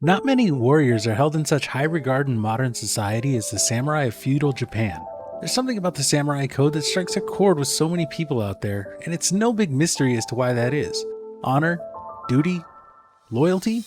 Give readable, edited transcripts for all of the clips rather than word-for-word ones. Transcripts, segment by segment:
Not many warriors are held in such high regard in modern society as the samurai of feudal Japan. There's something about the samurai code that strikes a chord with so many people out there, and it's no big mystery as to why that is. Honor, duty, loyalty?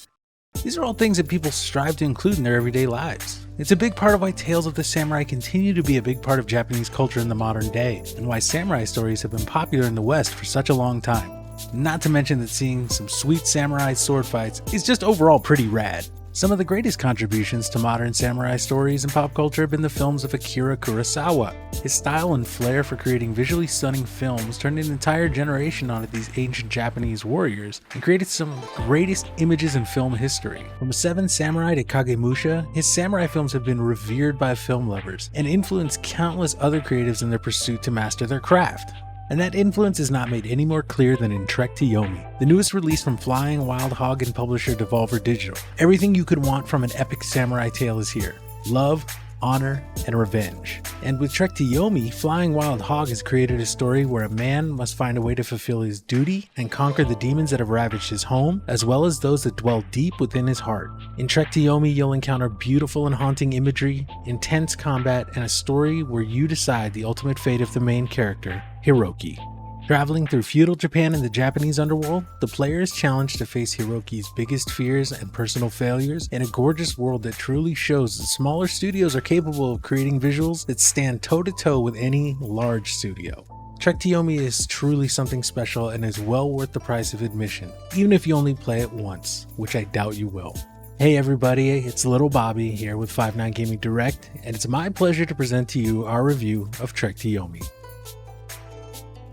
These are all things that people strive to include in their everyday lives. It's a big part of why tales of the samurai continue to be a big part of Japanese culture in the modern day, and why samurai stories have been popular in the West for such a long time. Not to mention that seeing some sweet samurai sword fights is just overall pretty rad. Some of the greatest contributions to modern samurai stories and pop culture have been the films of Akira Kurosawa. His style and flair for creating visually stunning films turned an entire generation onto these ancient Japanese warriors and created some of the greatest images in film history. From Seven Samurai to Kagemusha, his samurai films have been revered by film lovers and influenced countless other creatives in their pursuit to master their craft. And that influence is not made any more clear than in Trek to Yomi, the newest release from Flying Wild Hog and publisher Devolver Digital. Everything you could want from an epic samurai tale is here: love, honor, and revenge. And with Trek to Yomi, Flying Wild Hog has created a story where a man must find a way to fulfill his duty and conquer the demons that have ravaged his home, as well as those that dwell deep within his heart. In Trek to Yomi, you'll encounter beautiful and haunting imagery, intense combat, and a story where you decide the ultimate fate of the main character, Hiroki. Traveling through feudal Japan and the Japanese underworld, the player is challenged to face Hiroki's biggest fears and personal failures in a gorgeous world that truly shows that smaller studios are capable of creating visuals that stand toe-to-toe with any large studio. Trek to Yomi is truly something special and is well worth the price of admission, even if you only play it once, which I doubt you will. Hey everybody, it's LittleBobby here with 59 Gaming Direct, and it's my pleasure to present to you our review of Trek to Yomi.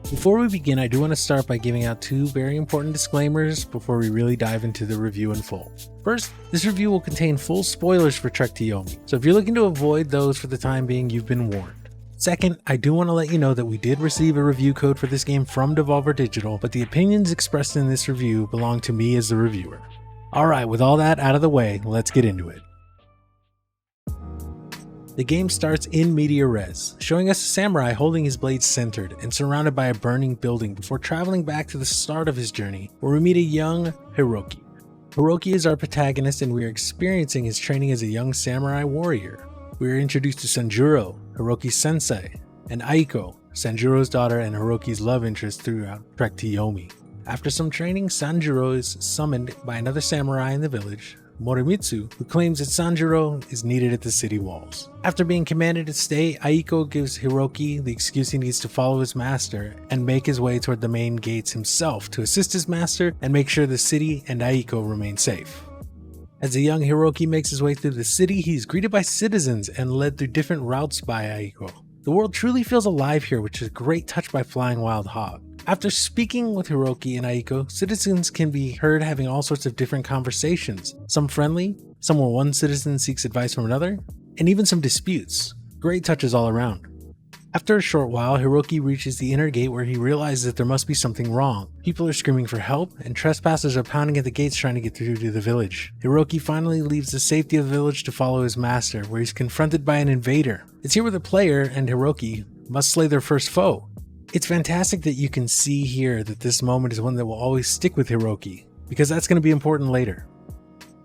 Before we begin, I do want to start by giving out two very important disclaimers before we really dive into the review in full. First, this review will contain full spoilers for Trek to Yomi, so if you're looking to avoid those for the time being, you've been warned. Second, I do want to let you know that we did receive a review code for this game from Devolver Digital, but the opinions expressed in this review belong to me as the reviewer. Alright, with all that out of the way, let's get into it. The game starts in media res, showing us a samurai holding his blade centered and surrounded by a burning building before traveling back to the start of his journey, where we meet a young Hiroki. Hiroki is our protagonist and we are experiencing his training as a young samurai warrior. We are introduced to Sanjuro, Hiroki's sensei, and Aiko, Sanjuro's daughter and Hiroki's love interest throughout Trek to Yomi. After some training, Sanjuro is summoned by another samurai in the village, Morimitsu, who claims that Sanjuro is needed at the city walls. After being commanded to stay, Aiko gives Hiroki the excuse he needs to follow his master and make his way toward the main gates himself to assist his master and make sure the city and Aiko remain safe. As the young Hiroki makes his way through the city, he is greeted by citizens and led through different routes by Aiko. The world truly feels alive here, which is a great touch by Flying Wild Hog. After speaking with Hiroki and Aiko, citizens can be heard having all sorts of different conversations, some friendly, some where one citizen seeks advice from another, and even some disputes. Great touches all around. After a short while, Hiroki reaches the inner gate where he realizes that there must be something wrong. People are screaming for help, and trespassers are pounding at the gates trying to get through to the village. Hiroki finally leaves the safety of the village to follow his master, where he's confronted by an invader. It's here where the player and Hiroki must slay their first foe. It's fantastic that you can see here that this moment is one that will always stick with Hiroki, because that's going to be important later.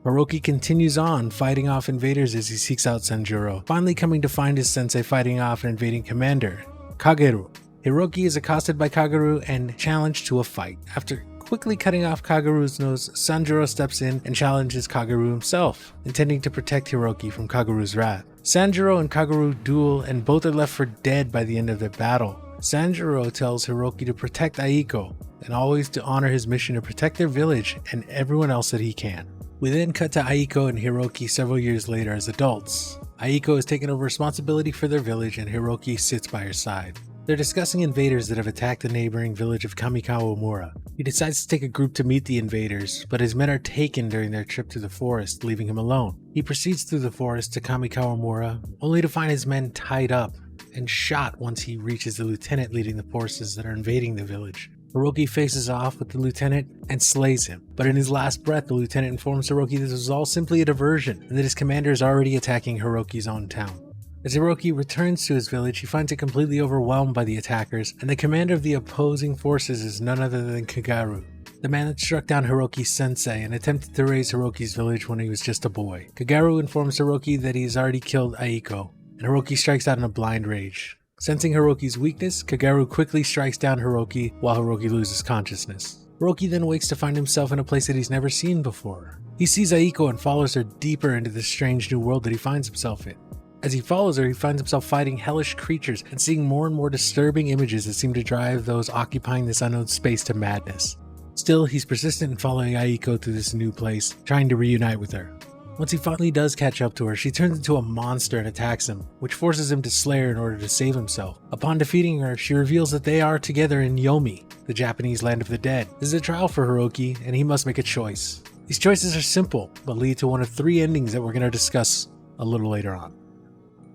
Hiroki continues on fighting off invaders as he seeks out Sanjuro, finally coming to find his sensei fighting off an invading commander, Kageru. Hiroki is accosted by Kageru and challenged to a fight. After quickly cutting off Kageru's nose, Sanjuro steps in and challenges Kageru himself, intending to protect Hiroki from Kageru's wrath. Sanjuro and Kageru duel and both are left for dead by the end of their battle. Sanjuro tells Hiroki to protect Aiko and always to honor his mission to protect their village and everyone else that he can. We then cut to Aiko and Hiroki several years later as adults. Aiko has taken over responsibility for their village and Hiroki sits by her side. They're discussing invaders that have attacked the neighboring village of Kamikawamura. He decides to take a group to meet the invaders, but his men are taken during their trip to the forest, leaving him alone. He proceeds through the forest to Kamikawamura, only to find his men tied up and shot once he reaches the lieutenant leading the forces that are invading the village. Hiroki faces off with the lieutenant and slays him, but in his last breath the lieutenant informs Hiroki this was all simply a diversion and that his commander is already attacking Hiroki's own town. As Hiroki returns to his village, he finds it completely overwhelmed by the attackers, and the commander of the opposing forces is none other than Kagaru. the man that struck down Hiroki's sensei and attempted to raise Hiroki's village when he was just a boy. Kagaru informs Hiroki that he's already killed Aiko, and Hiroki strikes out in a blind rage. Sensing Hiroki's weakness, Kagaru quickly strikes down Hiroki while Hiroki loses consciousness. Hiroki then wakes to find himself in a place that he's never seen before. He sees Aiko and follows her deeper into this strange new world that he finds himself in. As he follows her, he finds himself fighting hellish creatures and seeing more and more disturbing images that seem to drive those occupying this unknown space to madness. Still, he's persistent in following Aiko to this new place, trying to reunite with her. Once he finally does catch up to her, she turns into a monster and attacks him, which forces him to slay her in order to save himself. Upon defeating her, she reveals that they are together in Yomi, the Japanese land of the dead. This is a trial for Hiroki, and he must make a choice. These choices are simple, but lead to one of 3 endings that we're going to discuss a little later on.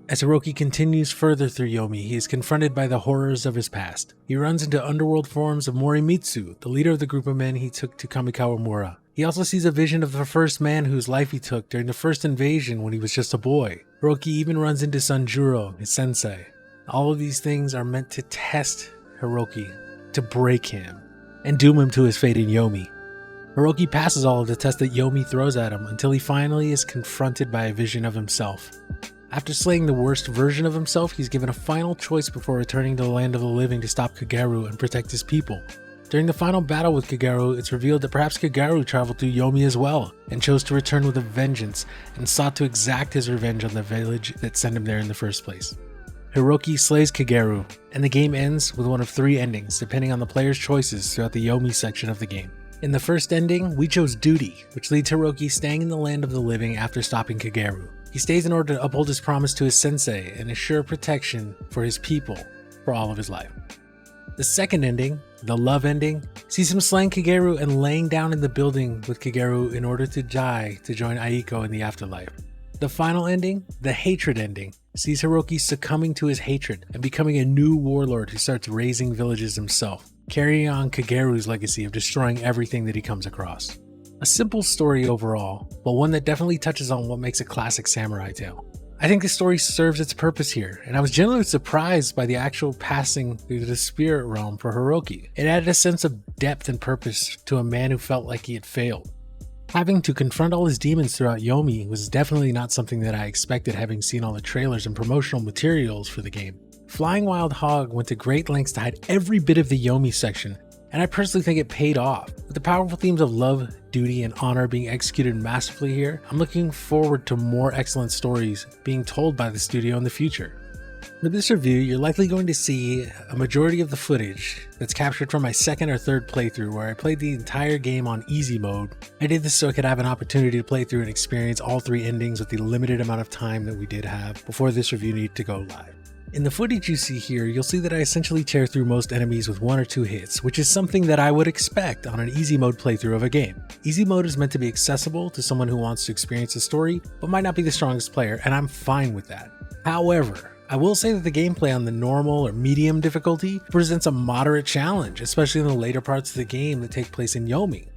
As Hiroki continues further through Yomi, he is confronted by the horrors of his past. He runs into underworld forms of Morimitsu, the leader of the group of men he took to Kamikawamura. He also sees a vision of the first man whose life he took during the first invasion when he was just a boy. Hiroki even runs into Sanjuro, his sensei. All of these things are meant to test Hiroki, to break him, and doom him to his fate in Yomi. Hiroki passes all of the tests that Yomi throws at him until he finally is confronted by a vision of himself. After slaying the worst version of himself, he's given a final choice before returning to the land of the living to stop Kagaru and protect his people. During the final battle with Kagaru, it's revealed that perhaps Kagaru traveled through Yomi as well, and chose to return with a vengeance, and sought to exact his revenge on the village that sent him there in the first place. Hiroki slays Kagaru, and the game ends with one of 3 endings, depending on the player's choices throughout the Yomi section of the game. In the first ending, we chose duty, which leads Hiroki staying in the land of the living after stopping Kagaru. He stays in order to uphold his promise to his sensei and assure protection for his people for all of his life. The second ending, the love ending, sees him slaying Kagaru and laying down in the building with Kagaru in order to die to join Aiko in the afterlife. The final ending, the hatred ending, sees Hiroki succumbing to his hatred and becoming a new warlord who starts razing villages himself, carrying on Kagaru's legacy of destroying everything that he comes across. A simple story overall, but one that definitely touches on what makes a classic samurai tale. I think the story serves its purpose here, and I was genuinely surprised by the actual passing through the spirit realm for Hiroki. It added a sense of depth and purpose to a man who felt like he had failed. Having to confront all his demons throughout Yomi was definitely not something that I expected, having seen all the trailers and promotional materials for the game. Flying Wild Hog went to great lengths to hide every bit of the Yomi section, and I personally think it paid off. With the powerful themes of love, duty, and honor being executed masterfully here, I'm looking forward to more excellent stories being told by the studio in the future. For this review, you're likely going to see a majority of the footage that's captured from my second or third playthrough, where I played the entire game on easy mode. I did this so I could have an opportunity to play through and experience all 3 endings with the limited amount of time that we did have before this review needed to go live. In the footage you see here, you'll see that I essentially tear through most enemies with 1 or 2 hits, which is something that I would expect on an easy mode playthrough of a game. Easy mode is meant to be accessible to someone who wants to experience the story, but might not be the strongest player, and I'm fine with that. However, I will say that the gameplay on the normal or medium difficulty presents a moderate challenge, especially in the later parts of the game that take place in Yomi.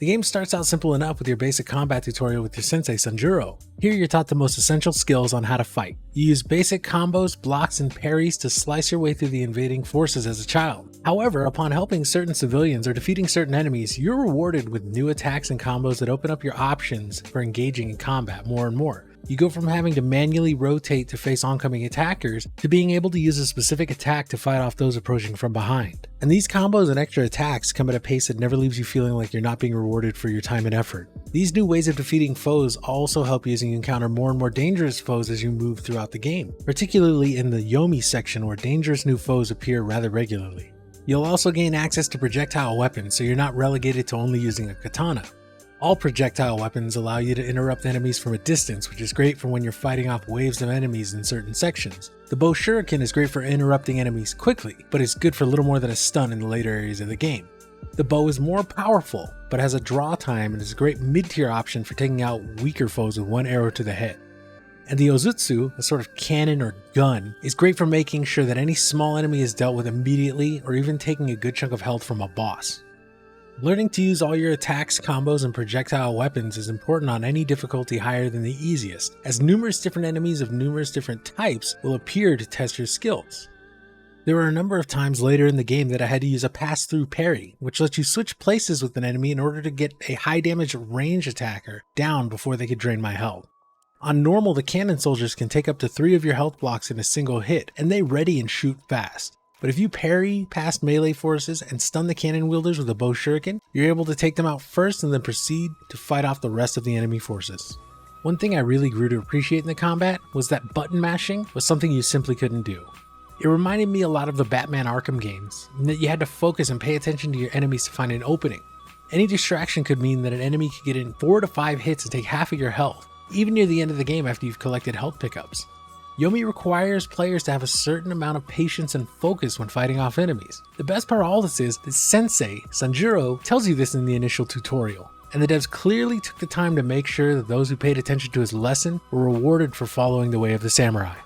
The game starts out simple enough with your basic combat tutorial with your sensei Sanjuro. Here you're taught the most essential skills on how to fight. You use basic combos, blocks, and parries to slice your way through the invading forces as a child. However, upon helping certain civilians or defeating certain enemies, you're rewarded with new attacks and combos that open up your options for engaging in combat more and more. You go from having to manually rotate to face oncoming attackers to being able to use a specific attack to fight off those approaching from behind. And these combos and extra attacks come at a pace that never leaves you feeling like you're not being rewarded for your time and effort. These new ways of defeating foes also help you as you encounter more and more dangerous foes as you move throughout the game, particularly in the Yomi section where dangerous new foes appear rather regularly. You'll also gain access to projectile weapons, so you're not relegated to only using a katana. All projectile weapons allow you to interrupt enemies from a distance, which is great for when you're fighting off waves of enemies in certain sections. The bow shuriken is great for interrupting enemies quickly, but is good for little more than a stun in the later areas of the game. The bow is more powerful, but has a draw time and is a great mid-tier option for taking out weaker foes with 1 arrow to the head. And the Ozutsu, a sort of cannon or gun, is great for making sure that any small enemy is dealt with immediately or even taking a good chunk of health from a boss. Learning to use all your attacks, combos, and projectile weapons is important on any difficulty higher than the easiest, as numerous different enemies of numerous different types will appear to test your skills. There were a number of times later in the game that I had to use a pass-through parry, which lets you switch places with an enemy in order to get a high-damage range attacker down before they could drain my health. On normal, the cannon soldiers can take up to 3 of your health blocks in a single hit, and they ready and shoot fast. But if you parry past melee forces and stun the cannon wielders with a bow shuriken, you're able to take them out first and then proceed to fight off the rest of the enemy forces. One thing I really grew to appreciate in the combat was that button mashing was something you simply couldn't do. It reminded me a lot of the Batman Arkham games, in that you had to focus and pay attention to your enemies to find an opening. Any distraction could mean that an enemy could get in 4 to 5 hits and take half of your health, even near the end of the game after you've collected health pickups. Yomi requires players to have a certain amount of patience and focus when fighting off enemies. The best part of all this is that Sensei Sanjuro tells you this in the initial tutorial, and the devs clearly took the time to make sure that those who paid attention to his lesson were rewarded for following the way of the samurai.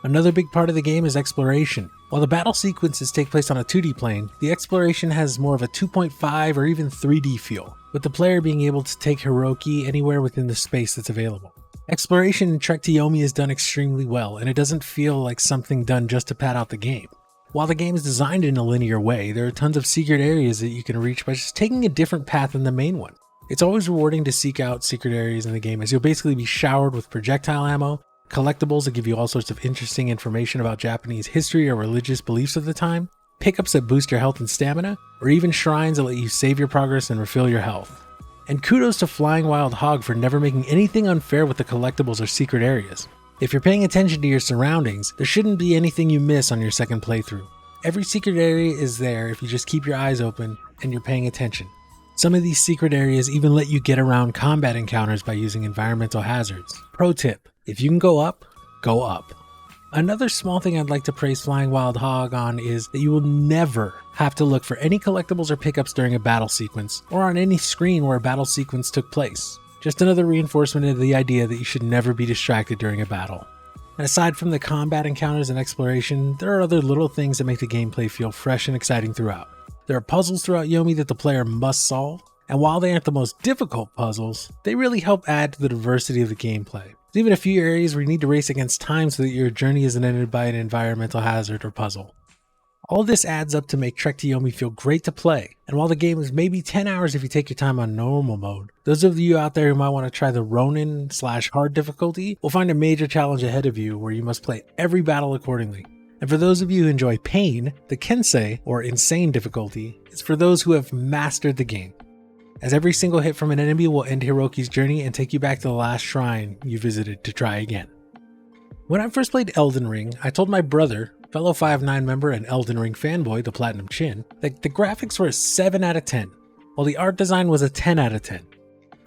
Another big part of the game is exploration. While the battle sequences take place on a 2D plane, the exploration has more of a 2.5 or even 3D feel, with the player being able to take Hiroki anywhere within the space that's available. Exploration in Trek to Yomi is done extremely well, and it doesn't feel like something done just to pad out the game. While the game is designed in a linear way, there are tons of secret areas that you can reach by just taking a different path than the main one. It's always rewarding to seek out secret areas in the game, as you'll basically be showered with projectile ammo, collectibles that give you all sorts of interesting information about Japanese history or religious beliefs of the time, pickups that boost your health and stamina, or even shrines that let you save your progress and refill your health. And kudos to Flying Wild Hog for never making anything unfair with the collectibles or secret areas. If you're paying attention to your surroundings, there shouldn't be anything you miss on your second playthrough. Every secret area is there if you just keep your eyes open and you're paying attention. Some of these secret areas even let you get around combat encounters by using environmental hazards. Pro tip: if you can go up, go up. Another small thing I'd like to praise Flying Wild Hog on is that you will never have to look for any collectibles or pickups during a battle sequence, or on any screen where a battle sequence took place. Just another reinforcement of the idea that you should never be distracted during a battle. And aside from the combat encounters and exploration, there are other little things that make the gameplay feel fresh and exciting throughout. There are puzzles throughout Yomi that the player must solve, and while they aren't the most difficult puzzles, they really help add to the diversity of the gameplay. There's even a few areas where you need to race against time so that your journey isn't ended by an environmental hazard or puzzle. All this adds up to make Trek to Yomi feel great to play, and while the game is maybe 10 hours if you take your time on normal mode, those of you out there who might want to try the Ronin/hard difficulty will find a major challenge ahead of you where you must play every battle accordingly. And for those of you who enjoy pain, the Kensei, or insane difficulty, is for those who have mastered the game, as every single hit from an enemy will end Hiroki's journey and take you back to the last shrine you visited to try again. When I first played Elden Ring, I told my brother, fellow 5'9" member and Elden Ring fanboy, the Platinum Chin, that the graphics were a 7 out of 10, while the art design was a 10 out of 10.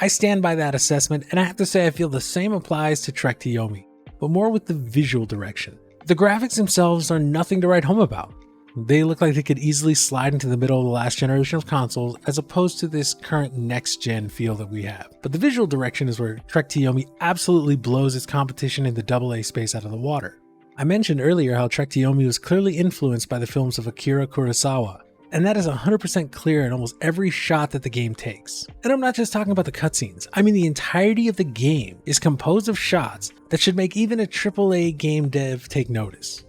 I stand by that assessment, and I have to say I feel the same applies to Trek to Yomi, but more with the visual direction. The graphics themselves are nothing to write home about. They look like they could easily slide into the middle of the last generation of consoles as opposed to this current next-gen feel that we have. But the visual direction is where Trek to Yomi absolutely blows its competition in the AA space out of the water. I mentioned earlier how Trek to Yomi was clearly influenced by the films of Akira Kurosawa, and that is 100% clear in almost every shot that the game takes. And I'm not just talking about the cutscenes, I mean the entirety of the game is composed of shots that should make even a AAA game dev take notice.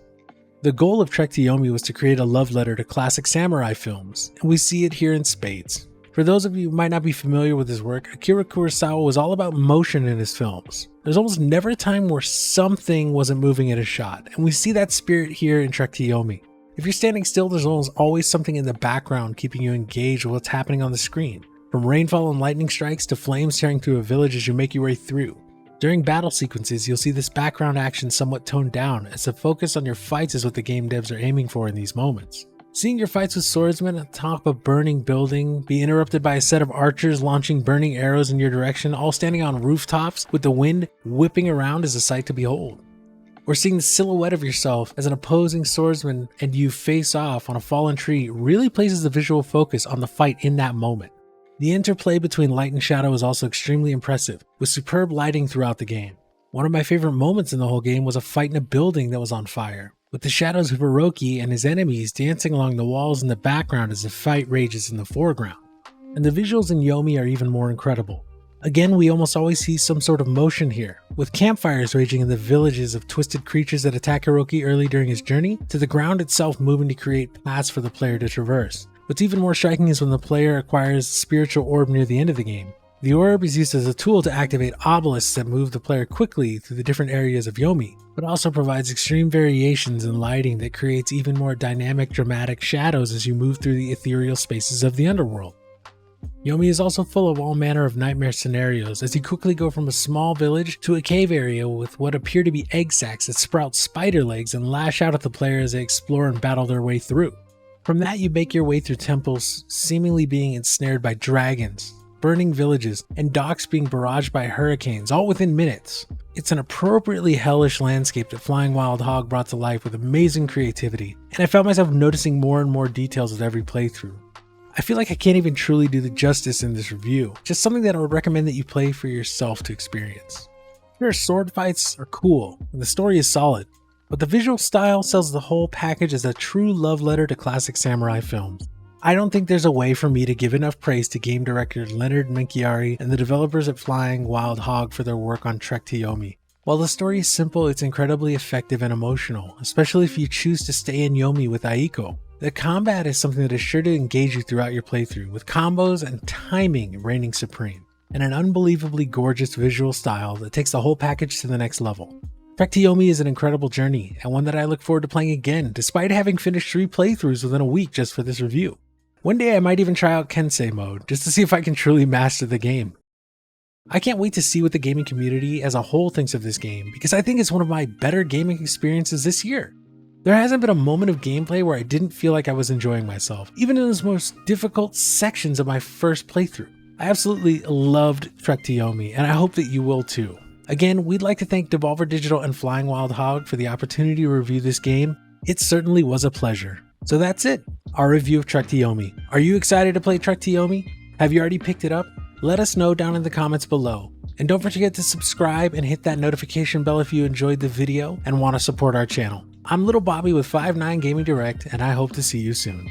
The goal of Trek to Yomi was to create a love letter to classic samurai films, and we see it here in spades. For those of you who might not be familiar with his work, Akira Kurosawa was all about motion in his films. There's almost never a time where something wasn't moving in a shot, and we see that spirit here in Trek to Yomi. If you're standing still, there's almost always something in the background keeping you engaged with what's happening on the screen. From rainfall and lightning strikes to flames tearing through a village as you make your way through. During battle sequences, you'll see this background action somewhat toned down, as the focus on your fights is what the game devs are aiming for in these moments. Seeing your fights with swordsmen atop a burning building be interrupted by a set of archers launching burning arrows in your direction, all standing on rooftops with the wind whipping around, is a sight to behold. Or seeing the silhouette of yourself as an opposing swordsman and you face off on a fallen tree really places the visual focus on the fight in that moment. The interplay between light and shadow is also extremely impressive, with superb lighting throughout the game. One of my favorite moments in the whole game was a fight in a building that was on fire, with the shadows of Hiroki and his enemies dancing along the walls in the background as the fight rages in the foreground. And the visuals in Yomi are even more incredible. Again, we almost always see some sort of motion here, with campfires raging in the villages of twisted creatures that attack Hiroki early during his journey, to the ground itself moving to create paths for the player to traverse. What's even more striking is when the player acquires a spiritual orb near the end of the game. The orb is used as a tool to activate obelisks that move the player quickly through the different areas of Yomi, but also provides extreme variations in lighting that creates even more dynamic, dramatic shadows as you move through the ethereal spaces of the underworld. Yomi is also full of all manner of nightmare scenarios as you quickly go from a small village to a cave area with what appear to be egg sacs that sprout spider legs and lash out at the player as they explore and battle their way through. From that, you make your way through temples seemingly being ensnared by dragons, burning villages, and docks being barraged by hurricanes, all within minutes. It's an appropriately hellish landscape that Flying Wild Hog brought to life with amazing creativity, and I found myself noticing more and more details with every playthrough. I feel like I can't even truly do the justice in this review, just something that I would recommend that you play for yourself to experience. Sure, sword fights are cool, and the story is solid, but the visual style sells the whole package as a true love letter to classic samurai films. I don't think there's a way for me to give enough praise to game director Leonard Menchiari and the developers at Flying Wild Hog for their work on Trek to Yomi. While the story is simple, it's incredibly effective and emotional, especially if you choose to stay in Yomi with Aiko. The combat is something that is sure to engage you throughout your playthrough, with combos and timing reigning supreme, and an unbelievably gorgeous visual style that takes the whole package to the next level. Trek to Yomi is an incredible journey, and one that I look forward to playing again, despite having finished 3 playthroughs within a week just for this review. One day I might even try out Kensei mode, just to see if I can truly master the game. I can't wait to see what the gaming community as a whole thinks of this game, because I think it's one of my better gaming experiences this year. There hasn't been a moment of gameplay where I didn't feel like I was enjoying myself, even in those most difficult sections of my first playthrough. I absolutely loved Trek to Yomi, and I hope that you will too. Again, we'd like to thank Devolver Digital and Flying Wild Hog for the opportunity to review this game. It certainly was a pleasure. So that's it, our review of Trek to Yomi. Are you excited to play Trek to Yomi? Have you already picked it up? Let us know down in the comments below. And don't forget to subscribe and hit that notification bell if you enjoyed the video and want to support our channel. I'm LittleBobby with 59 Gaming Direct, and I hope to see you soon.